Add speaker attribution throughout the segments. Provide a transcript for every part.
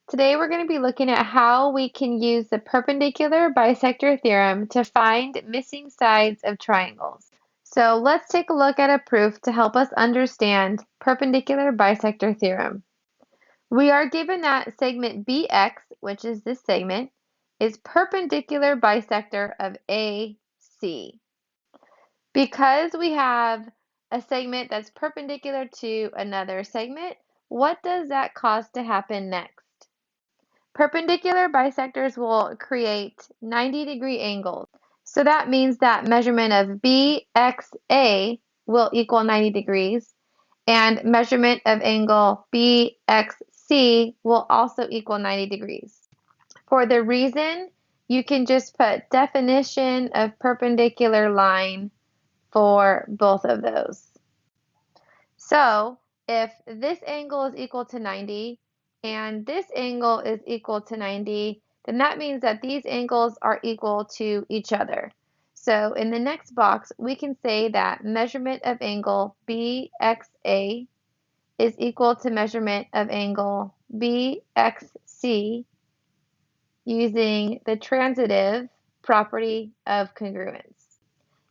Speaker 1: Today we're going to be looking at how we can use the perpendicular bisector theorem to find missing sides of triangles. So let's take a look at a proof to help us understand perpendicular bisector theorem. We are given that segment BX, which is this segment, is perpendicular bisector of AC. Because we have a segment that's perpendicular to another segment, what does that cause to happen next? Perpendicular bisectors will create 90-degree angles. So that means that measurement of BXA will equal 90 degrees, and measurement of angle BXC will also equal 90 degrees. For the reason, you can just put definition of perpendicular line for both of those. So if this angle is equal to 90 and this angle is equal to 90, then that means that these angles are equal to each other. So in the next box, we can say that measurement of angle BXA is equal to measurement of angle BXC using the transitive property of congruence.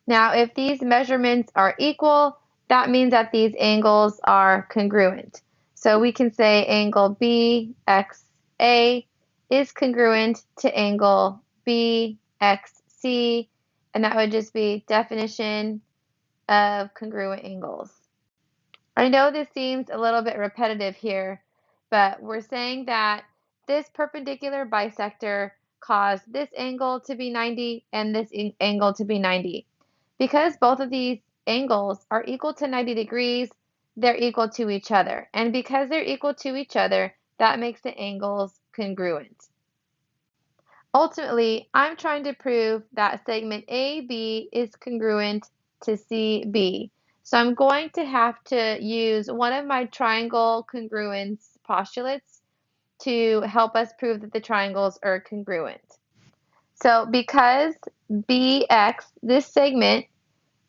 Speaker 1: Now, if these measurements are equal, that means that these angles are congruent. So we can say angle BXA is congruent to angle BXC, and that would just be definition of congruent angles. I know this seems a little bit repetitive here, but we're saying that this perpendicular bisector caused this angle to be 90 and this angle to be 90. Because both of these angles are equal to 90 degrees, they're equal to each other. And because they're equal to each other, that makes the angles congruent. Ultimately, I'm trying to prove that segment AB is congruent to CB. So I'm going to have to use one of my triangle congruence postulates to help us prove that the triangles are congruent. So because BX, this segment,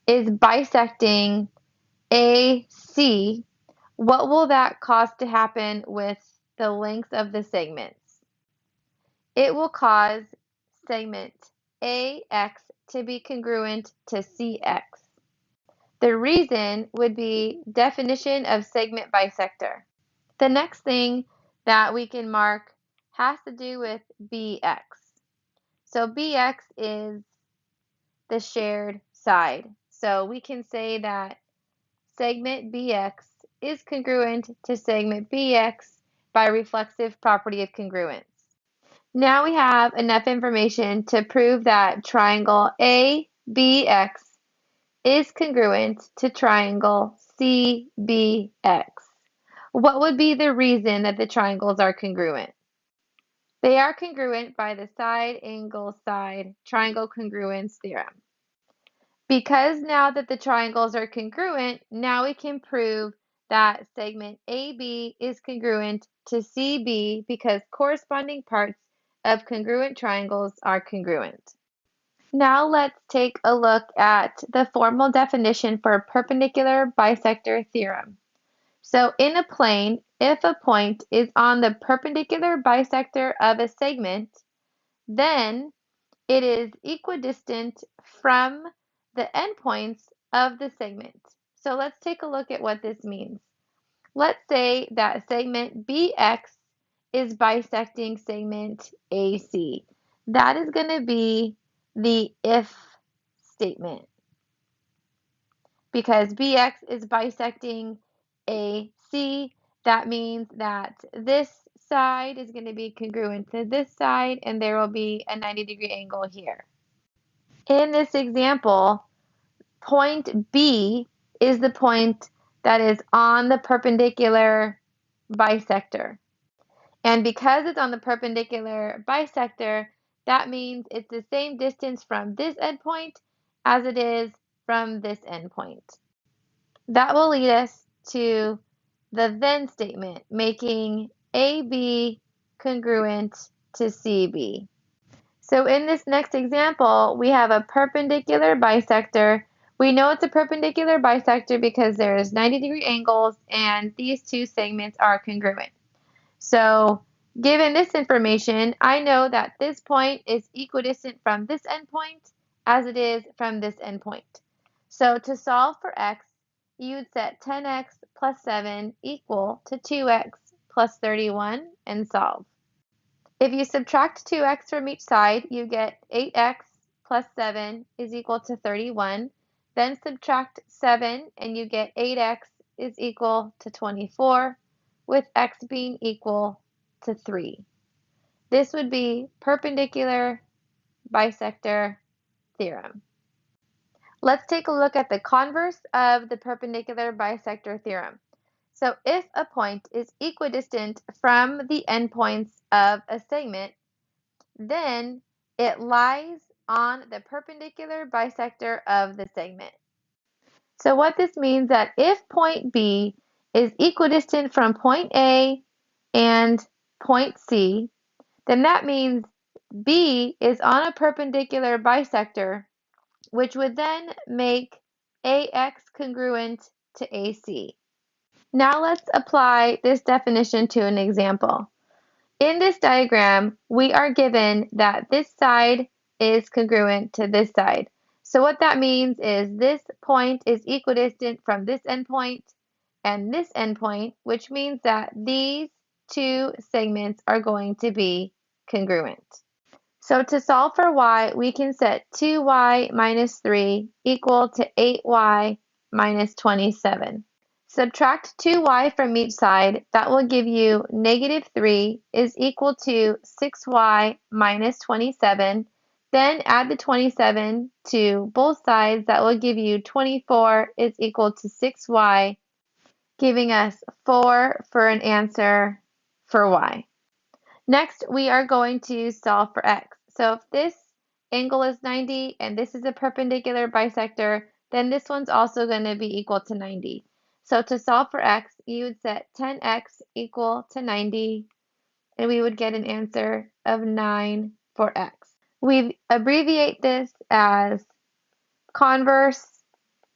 Speaker 1: is bisecting AC, what will that cause to happen with the length of the segments? It will cause segment AX to be congruent to CX. The reason would be definition of segment bisector. The next thing that we can mark has to do with BX. So BX is the shared side. So we can say that segment BX is congruent to segment BX by reflexive property of congruence. Now we have enough information to prove that triangle ABX is congruent to triangle CBX. What would be the reason that the triangles are congruent? They are congruent by the side angle side triangle congruence theorem. Because now that the triangles are congruent, now we can prove that segment AB is congruent to CB because corresponding parts of congruent triangles are congruent. Now let's take a look at the formal definition for perpendicular bisector theorem. So in a plane, if a point is on the perpendicular bisector of a segment, then it is equidistant from the endpoints of the segment. So let's take a look at what this means. Let's say that segment BX is bisecting segment AC. That is going to be the if statement. Because BX is bisecting AC, that means that this side is going to be congruent to this side, and there will be a 90-degree angle here. In this example, point B is the point that is on the perpendicular bisector. And because it's on the perpendicular bisector, that means it's the same distance from this endpoint as it is from this endpoint. That will lead us to the then statement, making AB congruent to CB. So in this next example, we have a perpendicular bisector. We know it's a perpendicular bisector because there's 90-degree angles and these two segments are congruent. So Given this information, I know that this point is equidistant from this endpoint as it is from this endpoint. So to solve for x, you'd set 10x plus 7 equal to 2x plus 31 and solve. If you subtract 2x from each side, you get 8x plus 7 is equal to 31. Then subtract 7 and you get 8x is equal to 24, with x being equal to 3. This would be perpendicular bisector theorem. Let's take a look at the converse of the perpendicular bisector theorem. So if a point is equidistant from the endpoints of a segment, then it lies on the perpendicular bisector of the segment. So what this means that if point B is equidistant from point A and point C, then that means B is on a perpendicular bisector, which would then make AX congruent to AC. Now let's apply this definition to an example. In this diagram, we are given that this side is congruent to this side. So what that means is this point is equidistant from this endpoint and this endpoint, which means that these two segments are going to be congruent. So to solve for y, we can set 2y minus 3 equal to 8y minus 27. Subtract 2y from each side. That will give you negative 3 is equal to 6y minus 27. Then add the 27 to both sides. That will give you 24 is equal to 6y, giving us 4 for an answer for y. Next, we are going to solve for x. So if this angle is 90 and this is a perpendicular bisector, then this one's also going to be equal to 90. So to solve for x, you would set 10x equal to 90, and we would get an answer of 9 for x. We abbreviate this as converse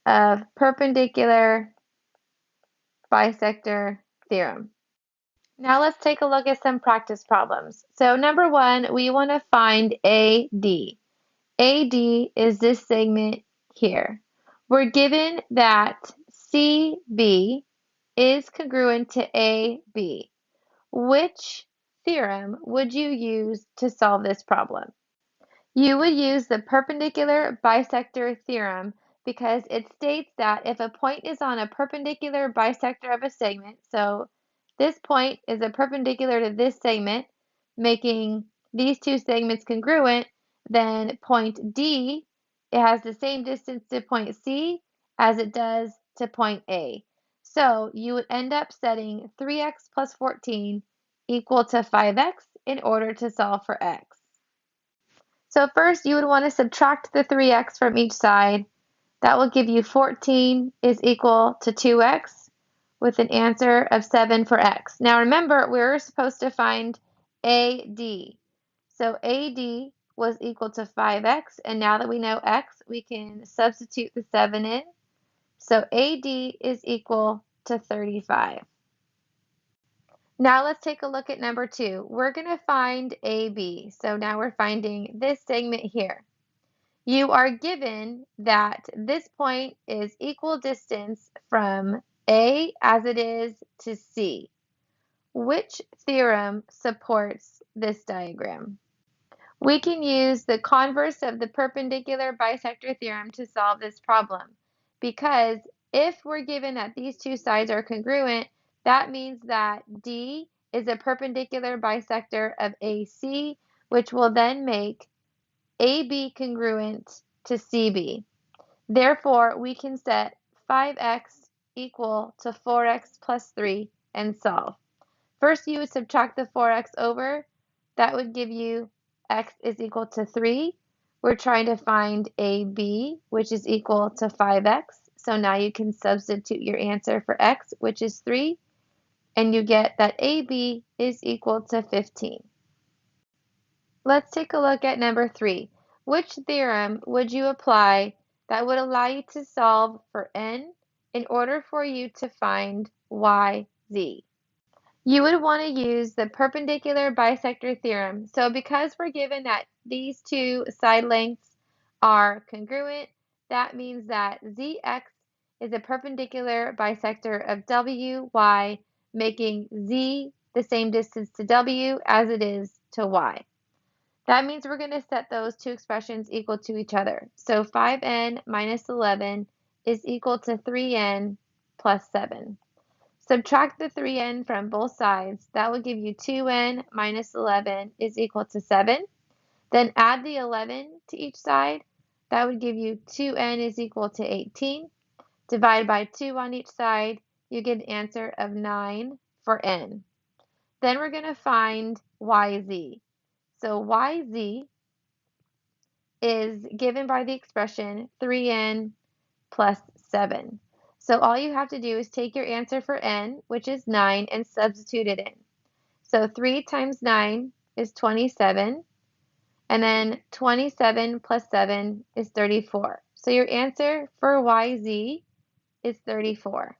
Speaker 1: of perpendicular bisector theorem. Now let's take a look at some practice problems. So number 1, we want to find AD. AD is this segment here. We're given that CB is congruent to AB. Which theorem would you use to solve this problem? You would use the perpendicular bisector theorem because it states that if a point is on a perpendicular bisector of a segment, so this point is a perpendicular to this segment, making these two segments congruent, then point D, it has the same distance to point C as it does to point A. So you would end up setting 3x plus 14 equal to 5x in order to solve for x. So first you would want to subtract the 3x from each side. That will give you 14 is equal to 2x with an answer of 7 for x. Now remember, we were supposed to find AD. So AD was equal to 5x, and now that we know x, we can substitute the 7 in. So AD is equal to 35. Now let's take a look at number 2. We're going to find AB. So now we're finding this segment here. You are given that this point is equal distance from A as it is to C. Which theorem supports this diagram? We can use the converse of the perpendicular bisector theorem to solve this problem, because if we're given that these two sides are congruent, that means that D is a perpendicular bisector of AC, which will then make AB congruent to CB. Therefore, we can set 5x equal to 4x plus 3 and solve. First, you would subtract the 4x over. That would give you x is equal to 3. We're trying to find AB, which is equal to 5x. So now you can substitute your answer for x, which is 3, and you get that AB is equal to 15. Let's take a look at number 3. Which theorem would you apply that would allow you to solve for n in order for you to find yz? You would want to use the perpendicular bisector theorem. So because we're given that these two side lengths are congruent, that means that ZX is a perpendicular bisector of WY, making Z the same distance to W as it is to Y. That means we're going to set those two expressions equal to each other. So 5n minus 11 is equal to 3n plus 7. Subtract the 3n from both sides. That will give you 2n minus 11 is equal to 7. Then add the 11 to each side. That would give you 2n is equal to 18. Divide by 2 on each side. You get an answer of 9 for n. Then we're going to find yz. So yz is given by the expression 3n plus 7. So all you have to do is take your answer for n, which is 9, and substitute it in. So 3 times 9 is 27, and then 27 plus 7 is 34. So your answer for YZ is 34.